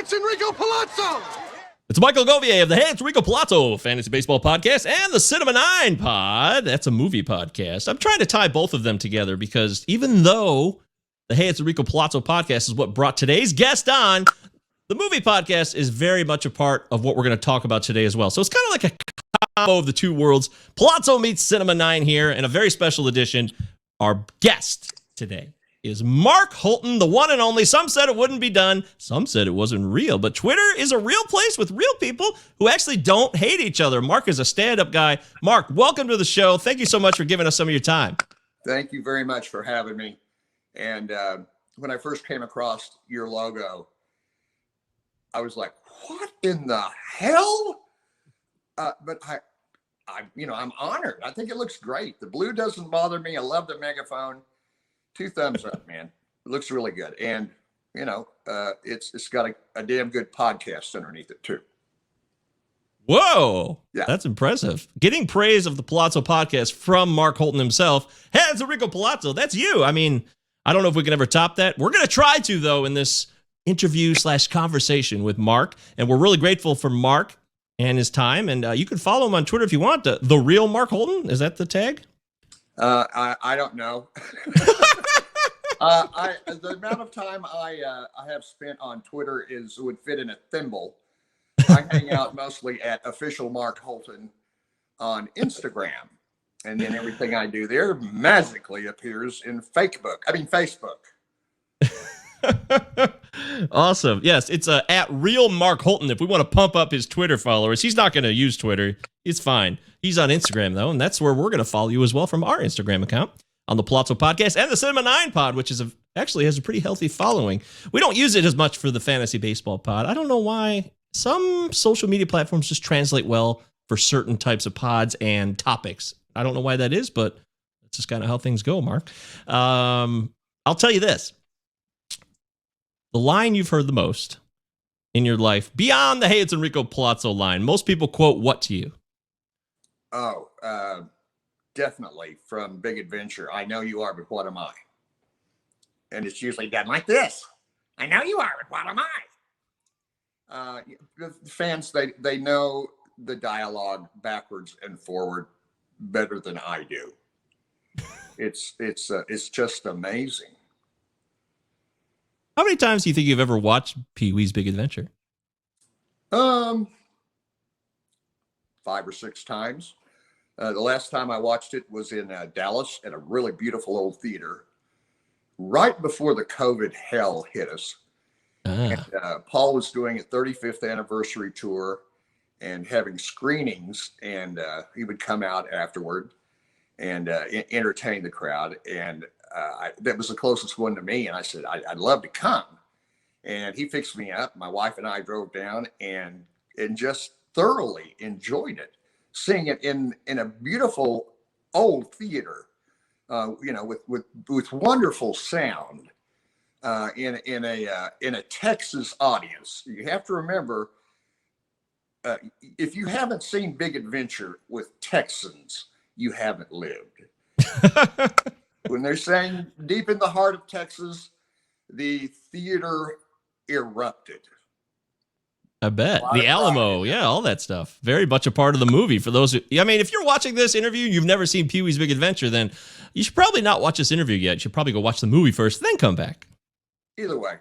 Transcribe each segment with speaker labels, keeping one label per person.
Speaker 1: it's Enrico Pallazzo!
Speaker 2: It's Michael Govier of the Hey, it's Enrico Pallazzo Fantasy Baseball Podcast and the Cinema 9 Pod. That's a movie podcast. I'm trying to tie both of them together because even though the Hey, it's Enrico Pallazzo Podcast is what brought today's guest on, the movie podcast is very much a part of what we're going to talk about today as well. So it's kind of like a combo of the two worlds. Palazzo meets Cinema 9 here in a very special edition. Our guest today is Mark Holton, the one and only. Some said it wouldn't be done. Some said it wasn't real. But Twitter is a real place with real people who actually don't hate each other. Mark is a stand-up guy. Mark, welcome to the show. Thank you so much for giving us some of your time.
Speaker 3: Thank you very much for having me. And when I first came across your logo, I was like, what in the hell? But I'm honored. I think it looks great. The blue doesn't bother me. I love the megaphone. 2 thumbs up, man. It looks really good. And, it's got a damn good podcast underneath it, too.
Speaker 2: Whoa.
Speaker 3: Yeah.
Speaker 2: That's impressive. Getting praise of the Palazzo podcast from Mark Holton himself. Hey, it's Enrico Pallazzo. That's you. I mean, I don't know if we can ever top that. We're going to try to, though, in this interview/conversation with Mark. And we're really grateful for Mark and his time. And you can follow him on Twitter if you want. The real Mark Holton. Is that the tag?
Speaker 3: I don't know. The amount of time I have spent on Twitter would fit in a thimble. I hang out mostly at official Mark Holton on Instagram, and then everything I do there magically appears in Facebook.
Speaker 2: Awesome. Yes, it's at real Mark Holton. If we want to pump up his Twitter followers, he's not going to use Twitter. It's fine. He's on Instagram, though, and that's where we're going to follow you as well from our Instagram account on the Palazzo Podcast and the Cinema 9 Pod, which is actually has a pretty healthy following. We don't use it as much for the Fantasy Baseball Pod. I don't know why. Some social media platforms just translate well for certain types of pods and topics. I don't know why that is, but it's just kind of how things go, Mark. I'll tell you this. The line you've heard the most in your life, beyond the Hey, it's Enrico Pallazzo line, most people quote what to you?
Speaker 3: Oh, definitely from Big Adventure. I know you are, but what am I? And it's usually done like this. I know you are, but what am I? The fans, they know the dialogue backwards and forward better than I do. It's just amazing.
Speaker 2: How many times do you think you've ever watched Pee-wee's Big Adventure?
Speaker 3: 5 or 6 times. The last time I watched it was in Dallas at a really beautiful old theater, right before the COVID hell hit us. And, Paul was doing a 35th anniversary tour and having screenings, and he would come out afterward and entertain the crowd. And that was the closest one to me. And I said, I'd love to come. And he fixed me up. My wife and I drove down and just thoroughly enjoyed it, seeing it in a beautiful old theater, with wonderful sound, in a Texas audience. You have to remember, if you haven't seen Big Adventure with Texans, you haven't lived. When they're saying deep in the heart of Texas, the theater erupted.
Speaker 2: I bet. The Alamo, yeah, all that stuff. Very much a part of the movie. For those if you're watching this interview and you've never seen Pee-wee's Big Adventure, then you should probably not watch this interview yet. You should probably go watch the movie first, then come back.
Speaker 3: Either way.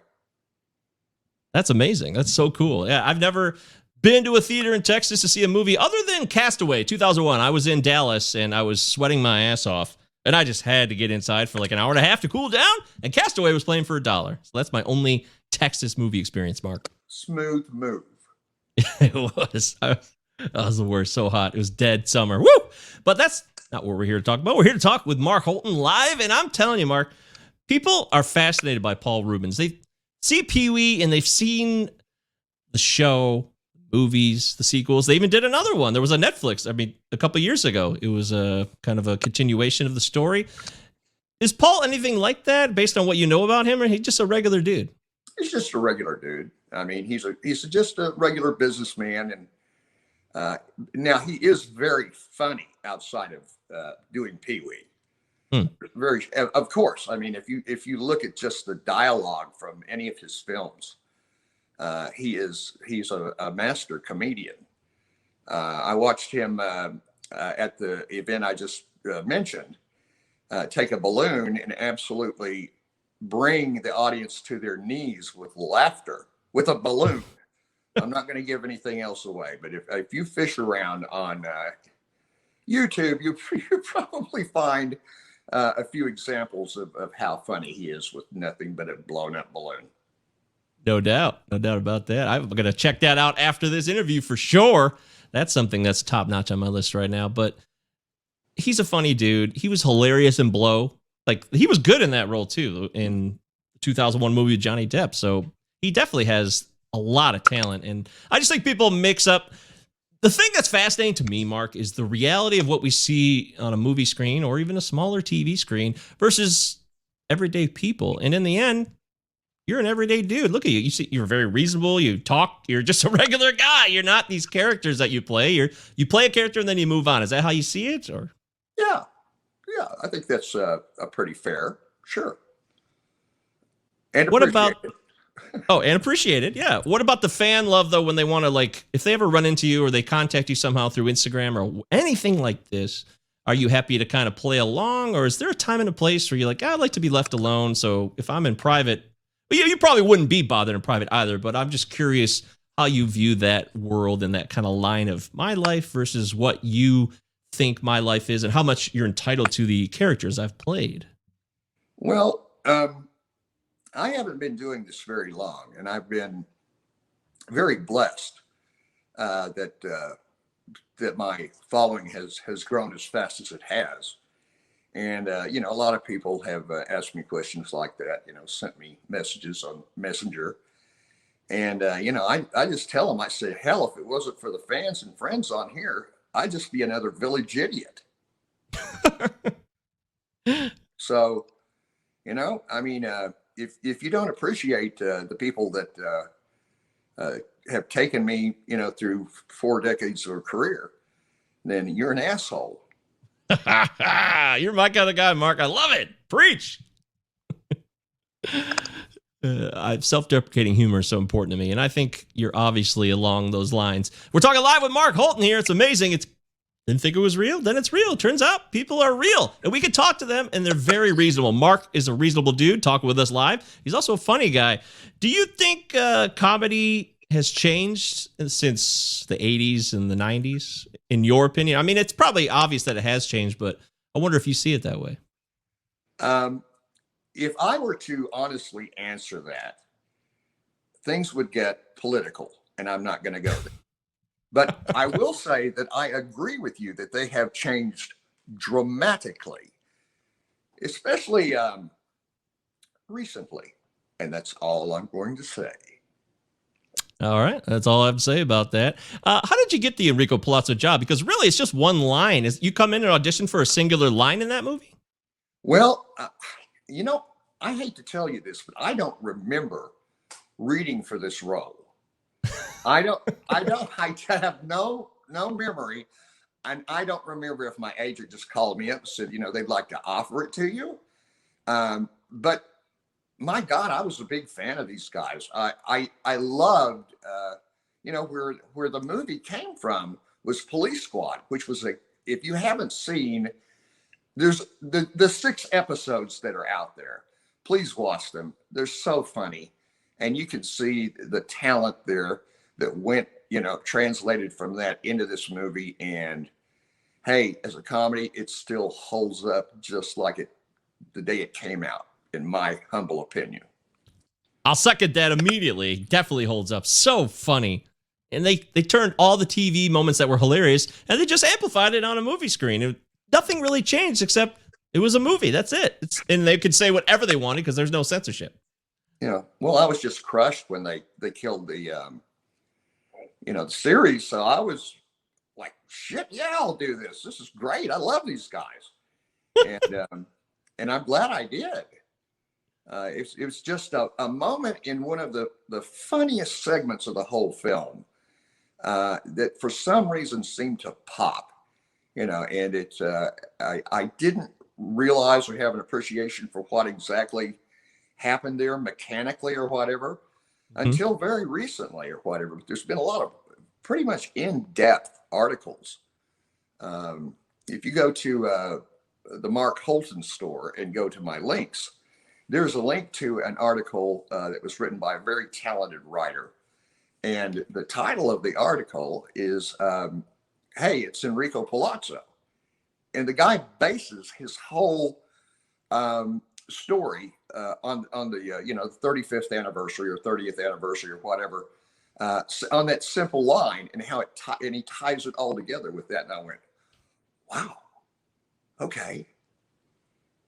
Speaker 2: That's amazing. That's so cool. Yeah, I've never been to a theater in Texas to see a movie other than Castaway, 2001. I was in Dallas and I was sweating my ass off. And I just had to get inside for like an hour and a half to cool down. And Castaway was playing for $1. So that's my only Texas movie experience, Mark.
Speaker 3: Smooth move.
Speaker 2: It was. That was the worst. So hot. It was dead summer. Woo! But that's not what we're here to talk about. We're here to talk with Mark Holton live. And I'm telling you, Mark, people are fascinated by Paul Reubens. They see Pee-wee and they've seen the show, movies, the sequels. They even did another one. There was a Netflix, a couple years ago. It was a kind of a continuation of the story. Is Paul anything like that based on what you know about him, or is he just a regular dude?
Speaker 3: He's just a regular dude. I mean, he's just a regular businessman. And now he is very funny outside of doing Pee-wee. Very, of course. I mean, if you look at just the dialogue from any of his films, He's a master comedian. I watched him at the event I just mentioned take a balloon and absolutely bring the audience to their knees with laughter with a balloon. I'm not going to give anything else away, but if you fish around on YouTube, you probably find a few examples of how funny he is with nothing but a blown up balloon.
Speaker 2: No doubt about that. I'm going to check that out after this interview for sure. That's something that's top notch on my list right now. But he's a funny dude. He was hilarious in Blow. Like, he was good in that role too in the 2001 movie with Johnny Depp. So he definitely has a lot of talent. And I just think people mix up. The thing that's fascinating to me, Mark, is the reality of what we see on a movie screen or even a smaller TV screen versus everyday people. And in the end, you're an everyday dude. Look at you. You're very reasonable. You talk. You're just a regular guy. You're not these characters that you play. You play a character and then you move on. Is that how you see it? Or
Speaker 3: yeah, I think that's a pretty fair. Sure. And
Speaker 2: what about? Oh, and appreciate it. Yeah. What about the fan love though? When they want to, like, if they ever run into you or they contact you somehow through Instagram or anything like this, are you happy to kind of play along, or is there a time and a place where you're like, I'd like to be left alone? So if I'm in private. But you probably wouldn't be bothered in private either, but I'm just curious how you view that world and that kind of line of my life versus what you think my life is and how much you're entitled to the characters I've played.
Speaker 3: Well, I haven't been doing this very long, and I've been very blessed that my following has grown as fast as it has. And, a lot of people have asked me questions like that, sent me messages on Messenger. And, I just tell them, I say, hell, if it wasn't for the fans and friends on here, I'd just be another village idiot. So, if you don't appreciate the people that have taken me, through 4 decades of career, then you're an asshole.
Speaker 2: You're my kind of guy, Mark. I love it. Preach. Self-deprecating humor is so important to me, and I think you're obviously along those lines. We're talking live with Mark Holton here. It's amazing. Didn't think it was real, then it's real. Turns out people are real, and we can talk to them, and they're very reasonable. Mark is a reasonable dude talking with us live. He's also a funny guy. Do you think comedy has changed since the 80s and the 90s, in your opinion? I mean, it's probably obvious that it has changed, but I wonder if you see it that way.
Speaker 3: If I were to honestly answer that, things would get political, and I'm not going to go there. But I will say that I agree with you that they have changed dramatically, especially recently. And that's all I'm going to say.
Speaker 2: All right. That's all I have to say about that. How did you get the Enrico Pallazzo job? Because really, it's just one line. You come in and audition for a singular line in that movie?
Speaker 3: Well, I hate to tell you this, but I don't remember reading for this role. I have no memory. And I don't remember if my agent just called me up and said, they'd like to offer it to you. But my God, I was a big fan of these guys. I loved, where the movie came from was Police Squad, which was if you haven't seen, there's the 6 episodes that are out there. Please watch them. They're so funny. And you can see the talent there that went, translated from that into this movie. And hey, as a comedy, it still holds up just like the day it came out, in my humble opinion.
Speaker 2: I'll second that immediately. Definitely holds up. So funny. And they turned all the TV moments that were hilarious and they just amplified it on a movie screen. Nothing really changed except it was a movie. That's it. And they could say whatever they wanted because there's no censorship.
Speaker 3: Well, I was just crushed when they killed the, the series. So I was like, shit, yeah, I'll do this. This is great. I love these guys. And I'm glad I did. It was just a moment in one of the funniest segments of the whole film that for some reason seemed to pop, and I didn't realize or have an appreciation for what exactly happened there mechanically or whatever.
Speaker 2: Mhm.
Speaker 3: until very recently or whatever. There's been a lot of pretty much in-depth articles. If you go to the Mark Holton store and go to my links, there's a link to an article that was written by a very talented writer. And the title of the article is, Hey, it's Enrico Pallazzo. And the guy bases his whole story on the, 35th anniversary or 30th anniversary or whatever, on that simple line, and how and he ties it all together with that. And I went, wow, okay,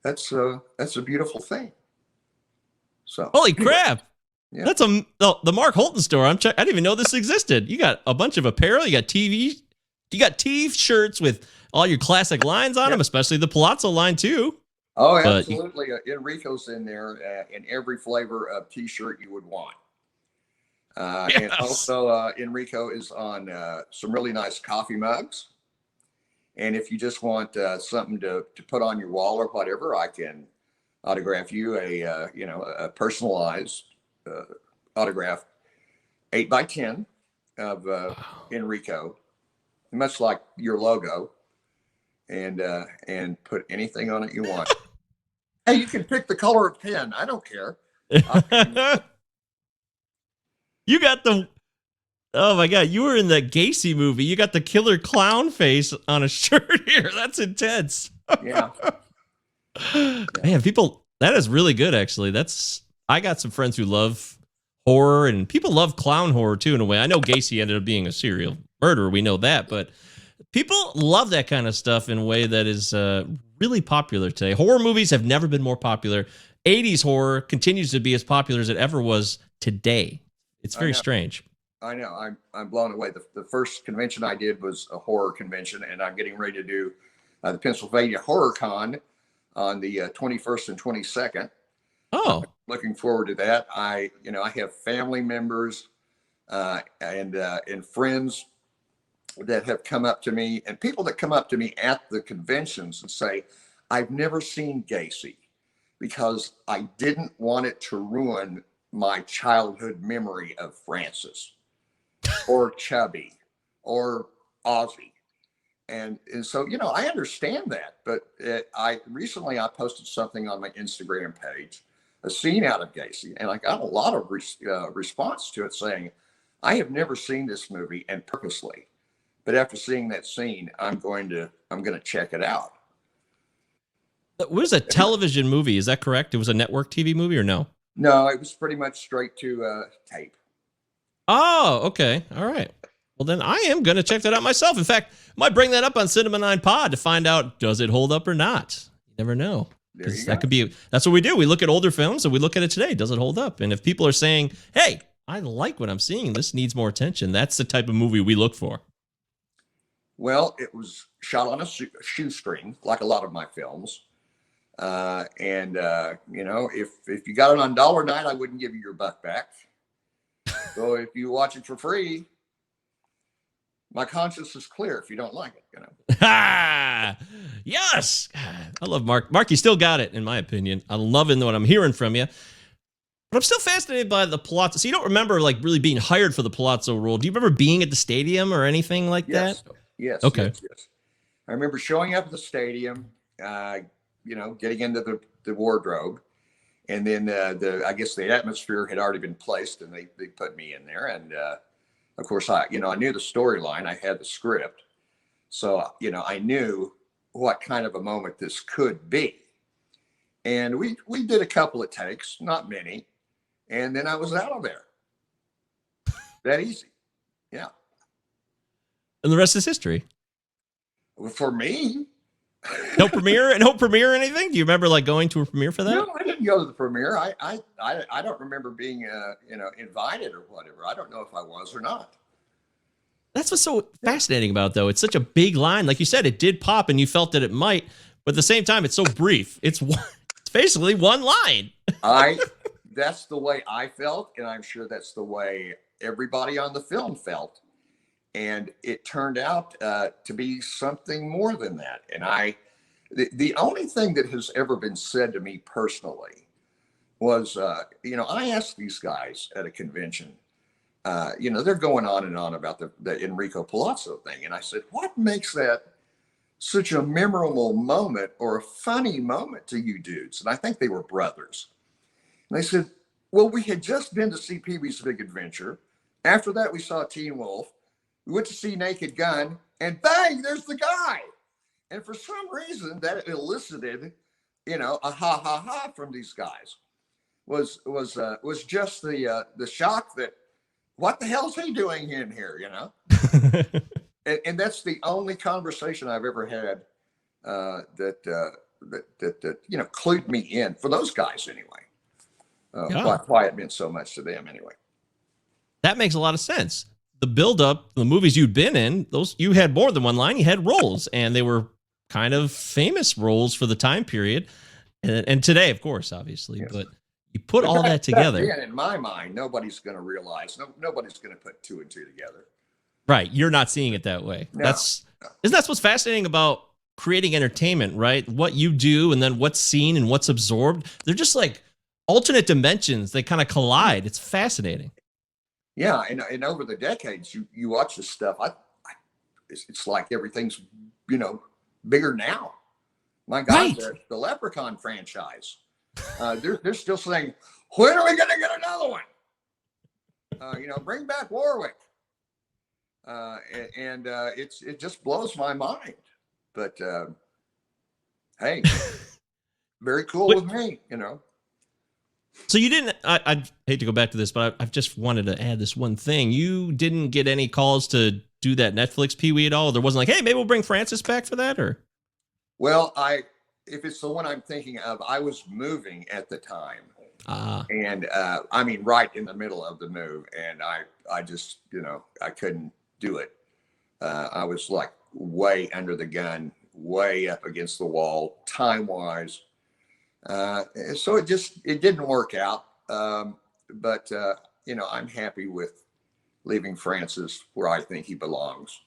Speaker 3: that's a beautiful thing. So
Speaker 2: Holy crap!
Speaker 3: Yeah.
Speaker 2: That's the Mark Holton store. I didn't even know this existed. You got a bunch of apparel. You got TV. You got T-shirts with all your classic lines on them, especially the Palazzo line too.
Speaker 3: Oh, absolutely. Enrico's in there in every flavor of T-shirt you would want. And also Enrico is on some really nice coffee mugs. And if you just want something to put on your wall or whatever, I can autograph you a personalized autograph 8x10 of Enrico, much like your logo, and put anything on it you want. Hey, you can pick the color of pen. I don't care.
Speaker 2: You got the. Oh my God, you were in the Gacy movie. You got the killer clown face on a shirt here. That's intense.
Speaker 3: Yeah.
Speaker 2: Man, that is really good, actually. I got some friends who love horror, and people love clown horror too, in a way. I know Gacy ended up being a serial murderer. We know that, but people love that kind of stuff in a way that is really popular today. Horror movies have never been more popular. 80s horror continues to be as popular as it ever was today. It's very strange.
Speaker 3: I know. I'm blown away. The first convention I did was a horror convention, and I'm getting ready to do the Pennsylvania Horror Con on the 21st and 22nd.
Speaker 2: Oh,
Speaker 3: looking forward to that. I have family members and friends that have come up to me, and people that come up to me at the conventions and say, I've never seen Gacy because I didn't want it to ruin my childhood memory of Francis or Chubby or Ozzy. And so, I understand that, but I posted something on my Instagram page, a scene out of Gacy, and I got a lot of response to it saying, I have never seen this movie, and purposely, but after seeing that scene, I'm going to check it out.
Speaker 2: it was a television movie. Is that correct? It was a network TV movie, or no?
Speaker 3: No, it was pretty much straight to tape.
Speaker 2: Oh, okay. All right. Well, then I am going to check that out myself. In fact, I might bring that up on Cinema 9 Pod to find out, does it hold up or not? You never know. That's what we do. We look at older films and we look at it today. Does it hold up? And if people are saying, hey, I like what I'm seeing, this needs more attention, that's the type of movie we look for.
Speaker 3: Well, it was shot on a shoestring, like a lot of my films. If you got it on dollar night, I wouldn't give you your buck back. So if you watch it for free, my conscience is clear if you don't like it,
Speaker 2: Yes. I love Mark. Mark, you still got it, in my opinion. I'm loving what I'm hearing from you. But I'm still fascinated by the Palazzo. So you don't remember really being hired for the Palazzo role. Do you remember being at the stadium or anything like that?
Speaker 3: Yes.
Speaker 2: Okay.
Speaker 3: Yes. I remember showing up at the stadium, getting into the wardrobe, and then I guess the atmosphere had already been placed, and they put me in there, and of course I knew the storyline, I had the script, so I knew what kind of a moment this could be, and we did a couple of takes, not many, and then I was out of there. That easy, yeah.
Speaker 2: And the rest is history.
Speaker 3: For me.
Speaker 2: No premiere or anything? Do you remember going to a premiere for that?
Speaker 3: No, I didn't go to the premiere. I don't remember being invited or whatever. I don't know if I was or not.
Speaker 2: That's what's so fascinating about it, though. It's such a big line. Like you said, it did pop and you felt that it might, but at the same time, it's so brief. It's basically one line.
Speaker 3: That's the way I felt, and I'm sure that's the way everybody on the film felt. And it turned out to be something more than that. And the only thing that has ever been said to me personally was, I asked these guys at a convention, they're going on and on about the Enrico Pallazzo thing. And I said, what makes that such a memorable moment or a funny moment to you dudes? And I think they were brothers. And they said, well, we had just been to see Pee-wee's Big Adventure. After that, we saw Teen Wolf. We went to see Naked Gun, and bang, there's the guy. And for some reason, that elicited, a ha ha ha from these guys. Was just the shock that, what the hell's he doing in here? And that's the only conversation I've ever had that clued me in, for those guys anyway. Why it meant so much to them anyway.
Speaker 2: That makes a lot of sense. The build-up, the movies you'd been in, you had more than one line. You had roles, and they were kind of famous roles for the time period, and today, of course, obviously. Yes. But you put all that together.
Speaker 3: In my mind, nobody's going to realize. Nobody's going to put two and two together.
Speaker 2: Right, you're not seeing it that way.
Speaker 3: No.
Speaker 2: Isn't that what's fascinating about creating entertainment, right? What you do, and then what's seen and what's absorbed. They're just like alternate dimensions. They kind of collide. It's fascinating.
Speaker 3: Yeah, and over the decades, you watch this stuff. It's like everything's bigger now. My God, right. The Leprechaun franchise. They're still saying, when are we going to get another one? Bring back Warwick. It just blows my mind. But hey, very cool with me,
Speaker 2: So you didn't, I hate to go back to this, but I've just wanted to add this one thing. You didn't get any calls to do that Netflix Pee-wee at all? There wasn't like, hey, maybe we'll bring Francis back for that, or?
Speaker 3: Well, if it's the one I'm thinking of, I was moving at the time. And right in the middle of the move. And I just, I couldn't do it. I was like way under the gun, way up against the wall, time-wise. So it didn't work out. But I'm happy with leaving Francis where I think he belongs,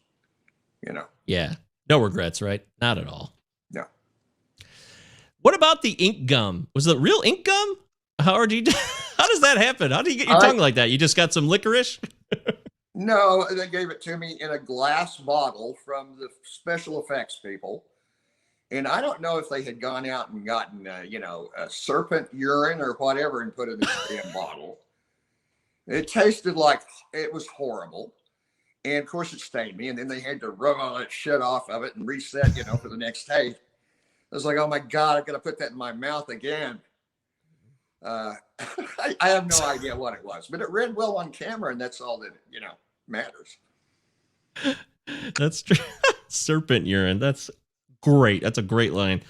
Speaker 2: Yeah. No regrets, right? Not at all.
Speaker 3: No.
Speaker 2: What about the ink gum? Was it real ink gum? How does that happen? How do you get your tongue like that? You just got some licorice?
Speaker 3: No, they gave it to me in a glass bottle from the special effects people. And I don't know if they had gone out and gotten, a serpent urine or whatever and put it in the damn bottle. It tasted like it was horrible. And of course it stained me. And then they had to rub all that shit off of it and reset, for the next day. I was like, oh my God, I've got to put that in my mouth again. I have no idea what it was, but it read well on camera, and that's all that, matters.
Speaker 2: That's true. Serpent urine. That's great. That's a great line.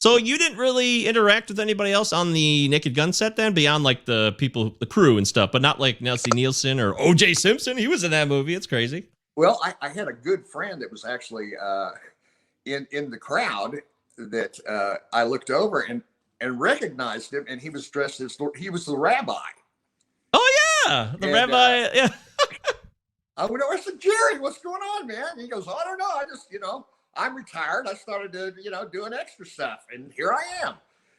Speaker 2: So you didn't really interact with anybody else on the Naked Gun set then, beyond like the people, the crew and stuff, but not like Nelsie Nielsen or O.J. Simpson. He was in that movie. It's crazy.
Speaker 3: Well, I had a good friend that was actually in the crowd that I looked over and recognized him, and he was dressed as he was the rabbi.
Speaker 2: Oh yeah, the rabbi. Yeah.
Speaker 3: I went over. I said, Jerry, what's going on, man? And he goes, I don't know. I just, I'm retired. I started to, doing extra stuff, and here I am.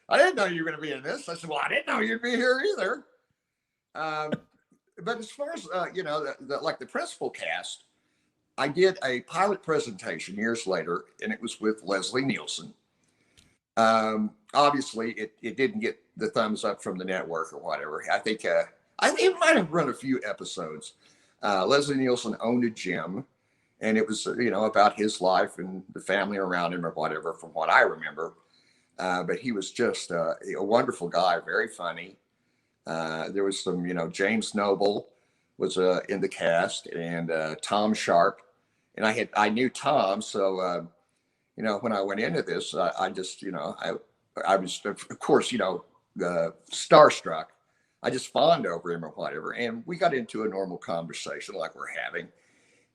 Speaker 3: I didn't know you were going to be in this. I said, well, I didn't know you'd be here either. But as far as the principal cast, I did a pilot presentation years later, and it was with Leslie Nielsen. Obviously it didn't get the thumbs up from the network or whatever. I think it might have run a few episodes. Leslie Nielsen owned a gym, and it was about his life and the family around him or whatever, from what I remember. But he was just a wonderful guy, very funny. There was some, James Noble was in the cast, and Tom Sharp, and I knew Tom, so when I went into this, I just, I was, of course, starstruck. I just fawned over him or whatever. And we got into a normal conversation like we're having.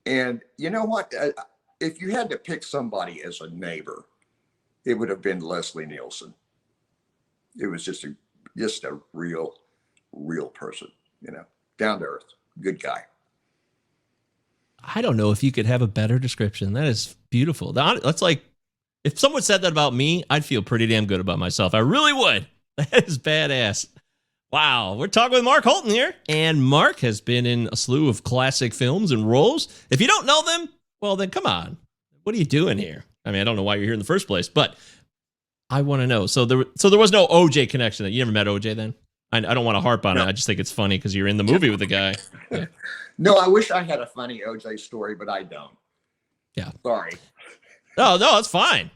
Speaker 3: And you know what? If you had to pick somebody as a neighbor, it would have been Leslie Nielsen. It was just a real person, down to earth, good guy.
Speaker 2: I don't know if you could have a better description. That is beautiful. That's like, if someone said that about me, I'd feel pretty damn good about myself. I really would. That is badass. Wow, we're talking with Mark Holton here, and Mark has been in a slew of classic films and roles. If you don't know them, well, then come on. What are you doing here? I mean, I don't know why you're here in the first place, but I want to know. So there was no OJ connection. You never met OJ then? I don't want to harp on it. I just think it's funny because you're in the movie with the guy. Yeah.
Speaker 3: No, I wish I had a funny OJ story, but I don't.
Speaker 2: Yeah.
Speaker 3: Sorry.
Speaker 2: No, it's fine.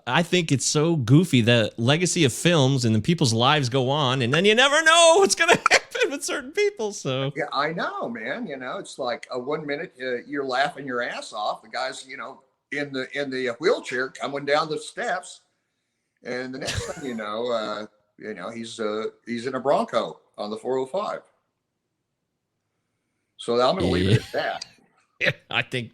Speaker 2: I think it's so goofy, the legacy of films, and then people's lives go on, and then you never know what's going to happen with certain people. So
Speaker 3: yeah, I know, man. It's like a 1 minute you're laughing your ass off. The guy's, in the wheelchair coming down the steps, and the next thing you know, he's in a Bronco on the 405. So I'm going to leave it at that.
Speaker 2: Yeah, I think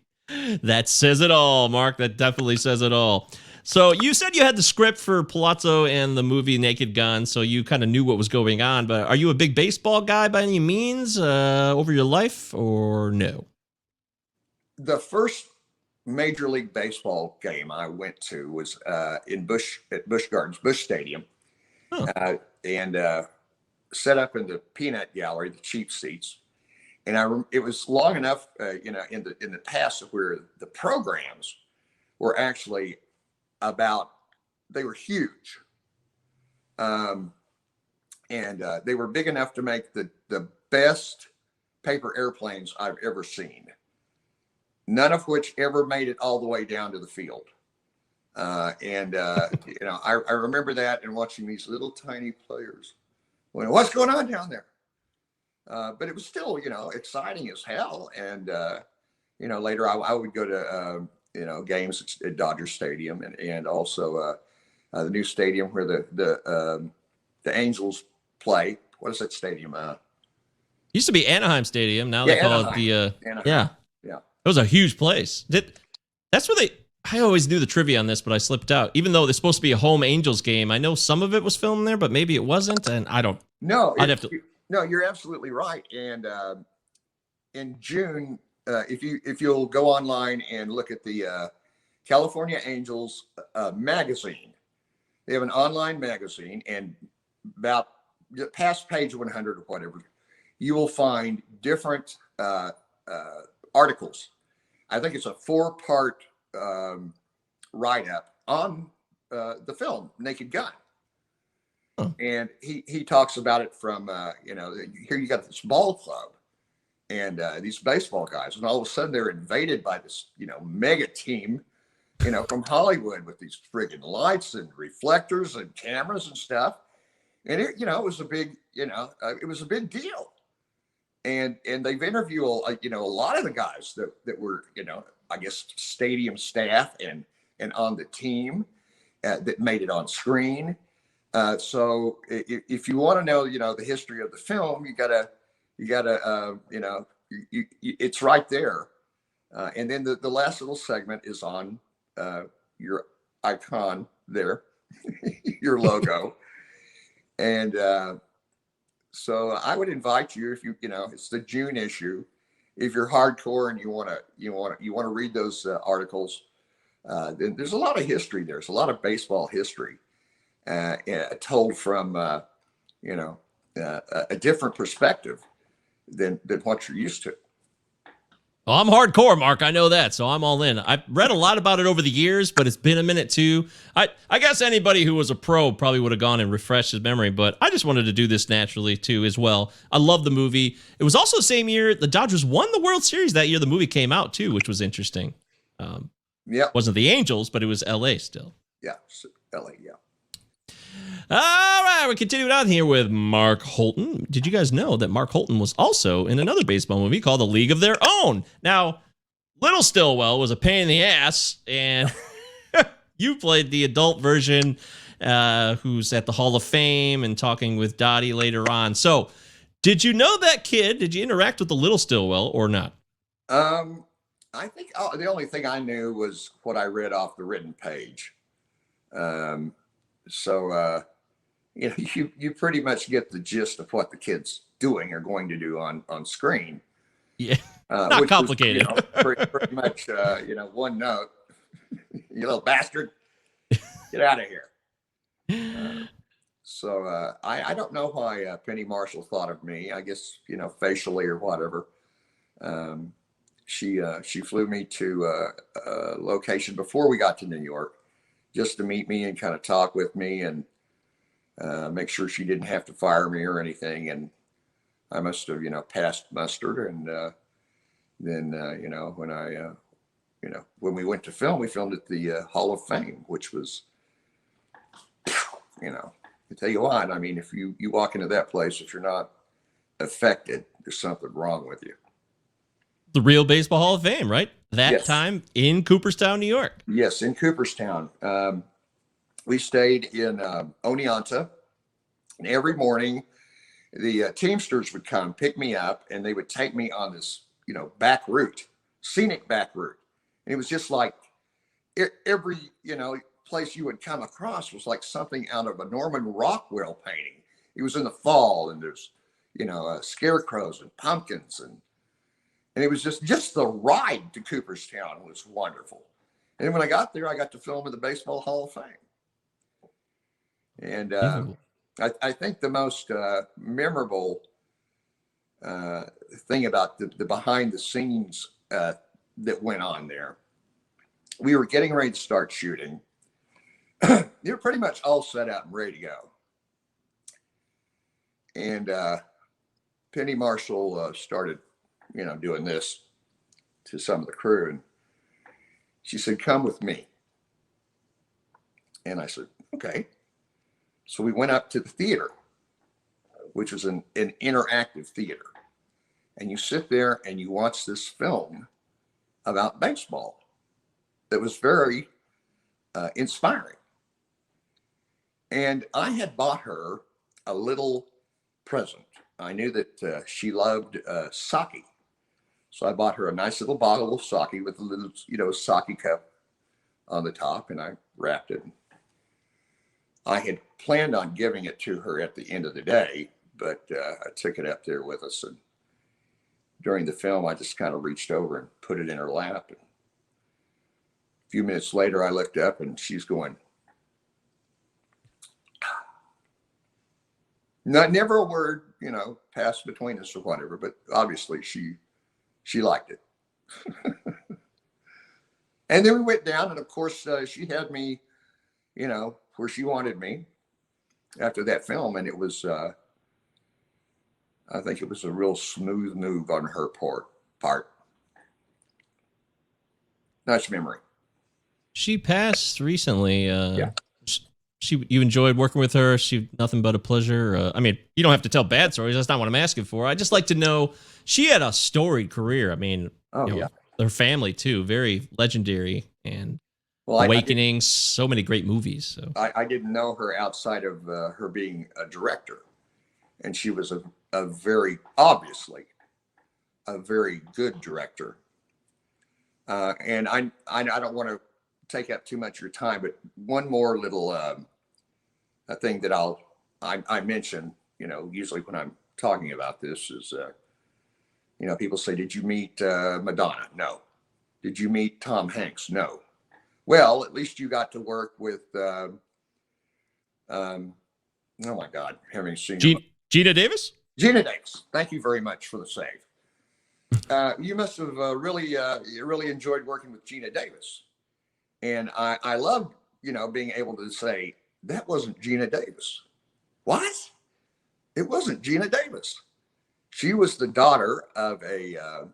Speaker 2: that says it all, Mark. That definitely says it all. So you said you had the script for Palazzo and the movie Naked Gun, so you kind of knew what was going on. But are you a big baseball guy by any means over your life, or no?
Speaker 3: The first Major League Baseball game I went to was at Busch Gardens, Busch Stadium, and set up in the peanut gallery, the cheap seats. And it was long enough, in the past where the programs were actually they were huge. And they were big enough to make the best paper airplanes I've ever seen. None of which ever made it all the way down to the field. I remember that and watching these little tiny players. What's going on down there? But it was still, exciting as hell. And, later I would go to, games at Dodger Stadium and also the new stadium where the Angels play. What is that stadium?
Speaker 2: Used to be Anaheim Stadium. Now they call it the,
Speaker 3: Yeah.
Speaker 2: It was a huge place. That's where I always knew the trivia on this, but I slipped out. Even though it's supposed to be a home Angels game, I know some of it was filmed there, but maybe it wasn't. And I don't.
Speaker 3: No, no, you're absolutely right. And in June, if you'll go online and look at the California Angels magazine, they have an online magazine, and about past page 100 or whatever, you will find different articles. I think it's a 4-part write-up on the film Naked Gun. And he talks about it from, here you got this ball club and these baseball guys, and all of a sudden they're invaded by this, mega team, from Hollywood with these friggin' lights and reflectors and cameras and stuff. And it was a big, it was a big deal. And they've interviewed, a lot of the guys that were, I guess, stadium staff and on the team that made it on screen. So if you want to know, the history of the film, you gotta, it's right there. And then the last little segment is on your icon there, your logo. And so I would invite you, if it's the June issue, if you're hardcore and you want to read those articles, then there's a lot of history there. There's a lot of baseball history. Told from a different perspective than what you're used to.
Speaker 2: Well, I'm hardcore, Mark. I know that, so I'm all in. I've read a lot about it over the years, but it's been a minute too. I guess anybody who was a pro probably would have gone and refreshed his memory, but I just wanted to do this naturally too as well. I love the movie. It was also the same year the Dodgers won the World Series that year the movie came out too, which was interesting. Wasn't the Angels, but it was LA still.
Speaker 3: Yeah, LA, yeah.
Speaker 2: All right, we're continuing on here with Mark Holton. Did you guys know that Mark Holton was also in another baseball movie called A League of Their Own? Now, Little Stillwell was a pain in the ass, and you played the adult version who's at the Hall of Fame and talking with Dottie later on. So, did you know that kid? Did you interact with the Little Stillwell or not?
Speaker 3: I think the only thing I knew was what I read off the written page. You pretty much get the gist of what the kid's doing or going to do on screen.
Speaker 2: Yeah, not complicated.
Speaker 3: Pretty much, one note. You little bastard, get out of here. So I don't know why Penny Marshall thought of me. I guess, facially or whatever. She flew me to a location before we got to New York, just to meet me and kind of talk with me and make sure she didn't have to fire me or anything. And I must have, passed muster. And then, when we went to film, we filmed at the Hall of Fame, which was, I tell you what, I mean, if you walk into that place, if you're not affected, there's something wrong with you.
Speaker 2: The real Baseball Hall of Fame, right? That
Speaker 3: Yes.
Speaker 2: time in Cooperstown, New York.
Speaker 3: Yes, in Cooperstown. We stayed in Oneonta, and every morning the Teamsters would come pick me up, and they would take me on this, back route, scenic back route. And it was just like every, place you would come across was like something out of a Norman Rockwell painting. It was in the fall, and there's, scarecrows and pumpkins, and it was just the ride to Cooperstown was wonderful. And when I got there, I got to film in the Baseball Hall of Fame. And I think the most memorable thing about the behind the scenes that went on there, we were getting ready to start shooting. They were pretty much all set up and ready to go. And Penny Marshall started, doing this to some of the crew. And she said, "Come with me." And I said, "Okay." So we went up to the theater, which was an interactive theater. And you sit there and you watch this film about baseball that was very inspiring. And I had bought her a little present. I knew that she loved sake. So I bought her a nice little bottle of sake with a little, sake cup on the top, and I wrapped it. I had planned on giving it to her at the end of the day, but I took it up there with us. And during the film, I just kind of reached over and put it in her lap. And a few minutes later, I looked up and she's going, never a word, passed between us or whatever, but obviously she liked it. And then we went down, and of course she had me, where she wanted me after that film. And it was, I think it was a real smooth move on her part. Nice memory.
Speaker 2: She passed recently.
Speaker 3: Yeah.
Speaker 2: You enjoyed working with her. She nothing but a pleasure. I mean, you don't have to tell bad stories. That's not what I'm asking for. I just like to know she had a storied career. I mean,
Speaker 3: yeah.
Speaker 2: Her family too, very legendary, and Awakenings, so many great movies. So
Speaker 3: I didn't know her outside of her being a director, and she was a very obviously a very good director. And I don't want to take up too much of your time, but one more little thing that I mention, usually when I'm talking about this is, people say, "Did you meet Madonna?" No. "Did you meet Tom Hanks?" No. Well, at least you got to work with, oh my God, having seen
Speaker 2: Gina Davis?
Speaker 3: Gina Davis. Thank you very much for the save. You must have really enjoyed working with Gina Davis. And I loved, being able to say, "That wasn't Gina Davis." What? It wasn't Gina Davis. She was the daughter of a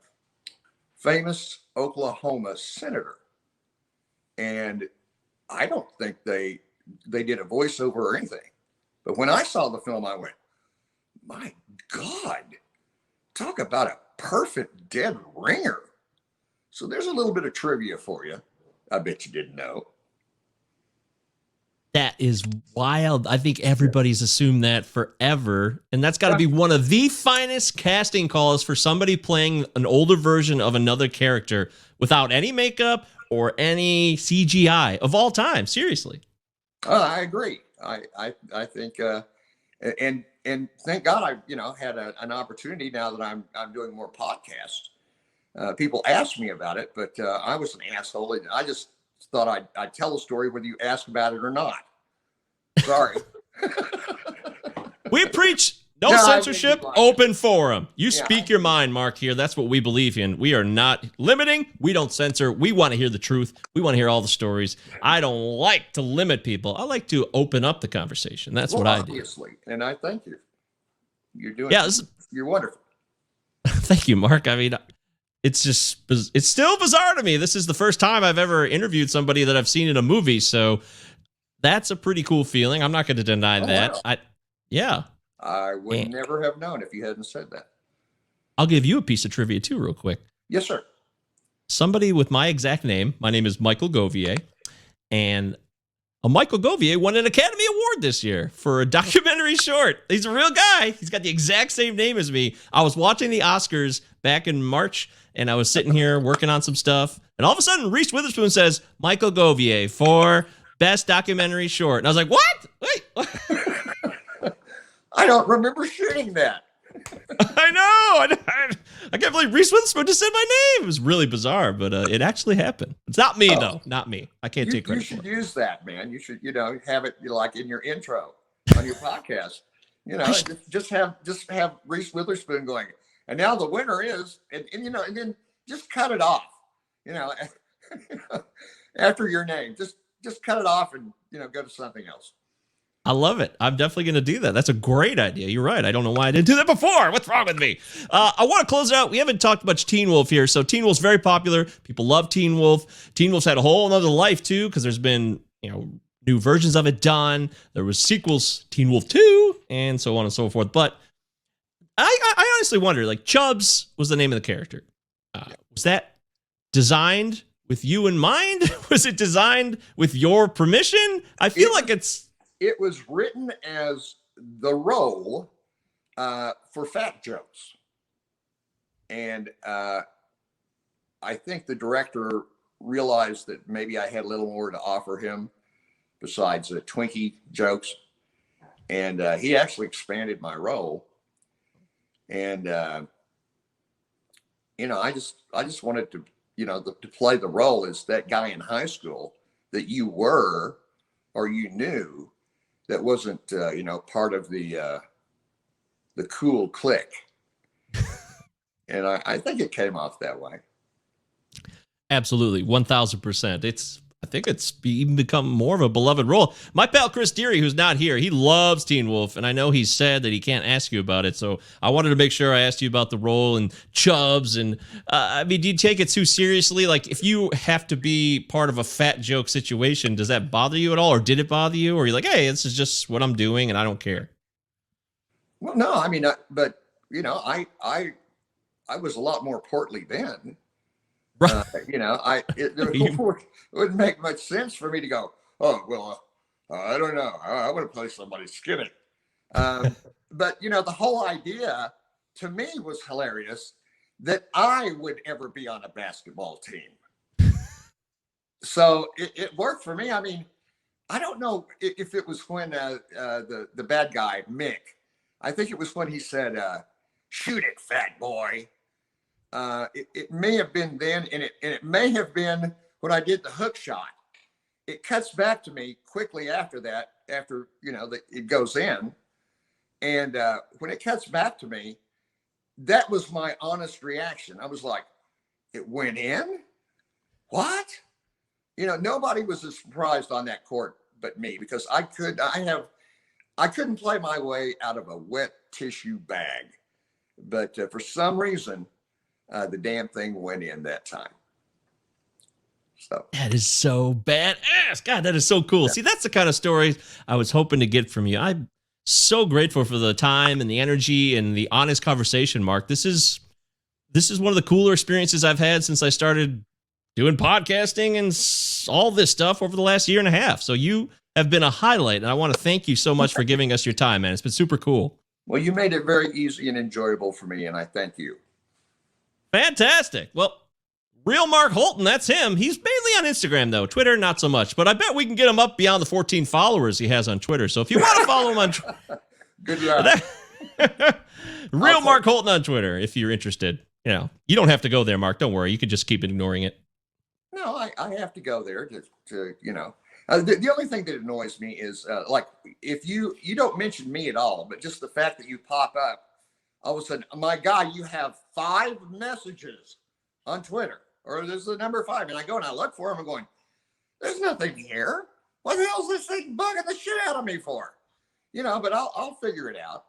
Speaker 3: famous Oklahoma senator. And I don't think they did a voiceover or anything. But when I saw the film, I went, my God, talk about a perfect dead ringer. So there's a little bit of trivia for you. I bet you didn't know.
Speaker 2: That is wild. I think everybody's assumed that forever. And that's got to be one of the finest casting calls for somebody playing an older version of another character without any makeup or any CGI of all time. Seriously.
Speaker 3: I agree. I think, and thank God I, had an opportunity now that I'm doing more podcasts. People ask me about it, but I was an asshole. And I just thought I'd tell a story whether you ask about it or not. Sorry.
Speaker 2: We preach no censorship, open forum. You speak your mind, Mark, here. That's what we believe in. We are not limiting. We don't censor. We want to hear the truth. We want to hear all the stories. I don't like to limit people. I like to open up the conversation. That's what I do.
Speaker 3: Obviously, and I thank you. You're doing you're wonderful.
Speaker 2: Thank you, Mark. I mean, it's still bizarre to me. This is the first time I've ever interviewed somebody that I've seen in a movie, so that's a pretty cool feeling. I'm not going to deny that.
Speaker 3: Wow. I would never have known if you hadn't said that.
Speaker 2: I'll give you a piece of trivia too, real quick.
Speaker 3: Yes, sir.
Speaker 2: Somebody with my exact name. My name is Michael Govier, and Michael Govier won an Academy Award this year for a documentary short. He's a real guy. He's got the exact same name as me. I was watching the Oscars back in March, and I was sitting here working on some stuff, and all of a sudden, Reese Witherspoon says, Michael Govier for Best Documentary Short. And I was like, what? Wait.
Speaker 3: I don't remember seeing that.
Speaker 2: I know. I can't believe Reese Witherspoon just said my name. It was really bizarre, but it actually happened. It's not me, though. Not me. I can't take credit for it.
Speaker 3: You should use that, man. You should, have it like in your intro on your podcast. Just have Reese Witherspoon going. And now the winner is, and then just cut it off. After your name, just cut it off and go to something else.
Speaker 2: I love it. I'm definitely going to do that. That's a great idea. You're right. I don't know why I didn't do that before. What's wrong with me? I want to close it out. We haven't talked much Teen Wolf here. So Teen Wolf's very popular. People love Teen Wolf. Teen Wolf's had a whole other life too, because there's been new versions of it done. There was sequels, Teen Wolf 2, and so on and so forth. But I honestly wonder, like, Chubbs was the name of the character. Was that designed with you in mind? Was it designed with your permission? I feel like
Speaker 3: it was written as the role for fat jokes. And I think the director realized that maybe I had a little more to offer him besides the Twinkie jokes. And he actually expanded my role. And, I just wanted to, to play the role as that guy in high school that you were, or you knew, that wasn't, part of the cool clique. And I think it came off that way.
Speaker 2: Absolutely. 1000%. I think it's even become more of a beloved role. My pal Chris Deary, who's not here, he loves Teen Wolf, and I know he's sad that he can't ask you about it, so I wanted to make sure I asked you about the role and Chubbs. And do you take it too seriously? Like, if you have to be part of a fat joke situation, does that bother you at all, or did it bother you? Or you're like, hey, this is just what I'm doing, and I don't care? Well,
Speaker 3: no, I mean, but I was a lot more portly then.
Speaker 2: Right.
Speaker 3: It wouldn't make much sense for me to go, oh, well, I don't know. I want to play somebody skinny. But, the whole idea to me was hilarious that I would ever be on a basketball team. So it worked for me. I mean, I don't know if it was when the bad guy, Mick, I think it was when he said, shoot it, fat boy. It may have been then, and it may have been when I did the hook shot. It cuts back to me quickly after that, it goes in. And when it cuts back to me, that was my honest reaction. I was like, it went in? What? Nobody was as surprised on that court but me, because I couldn't play my way out of a wet tissue bag. But for some reason, the damn thing went in that time. So
Speaker 2: that is so badass. God, that is so cool. Yeah. See, that's the kind of stories I was hoping to get from you. I'm so grateful for the time and the energy and the honest conversation, Mark. This is one of the cooler experiences I've had since I started doing podcasting and all this stuff over the last year and a half. So you have been a highlight, and I want to thank you so much for giving us your time, man. It's been super cool.
Speaker 3: Well, you made it very easy and enjoyable for me, and I thank you.
Speaker 2: Fantastic. Well, real Mark Holton, that's him. He's mainly on Instagram, though. Twitter, not so much. But I bet we can get him up beyond the 14 followers he has on Twitter. So if you want to follow him on
Speaker 3: good luck.
Speaker 2: Real Mark Holton on Twitter, if you're interested. You don't have to go there, Mark. Don't worry. You can just keep ignoring it.
Speaker 3: No, I have to go there to The only thing that annoys me is like if you don't mention me at all, but just the fact that you pop up, all of a sudden, my guy, you have 5 messages on Twitter, or there's the number 5, and I go and I look for them. I'm going, there's nothing here. What the hell is this thing bugging the shit out of me for? But I'll figure it out.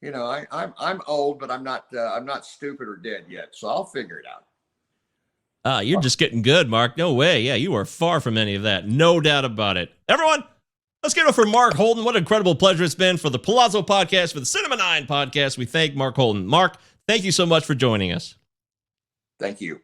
Speaker 3: I'm old, but I'm not stupid or dead yet, so I'll figure it out.
Speaker 2: You're just getting good, Mark. No way. Yeah, you are far from any of that. No doubt about it. Everyone, let's give it up for Mark Holton. What an incredible pleasure it's been for the Palazzo podcast, for the Cinema 9 podcast. We thank Mark Holton. Mark, thank you so much for joining us.
Speaker 3: Thank you.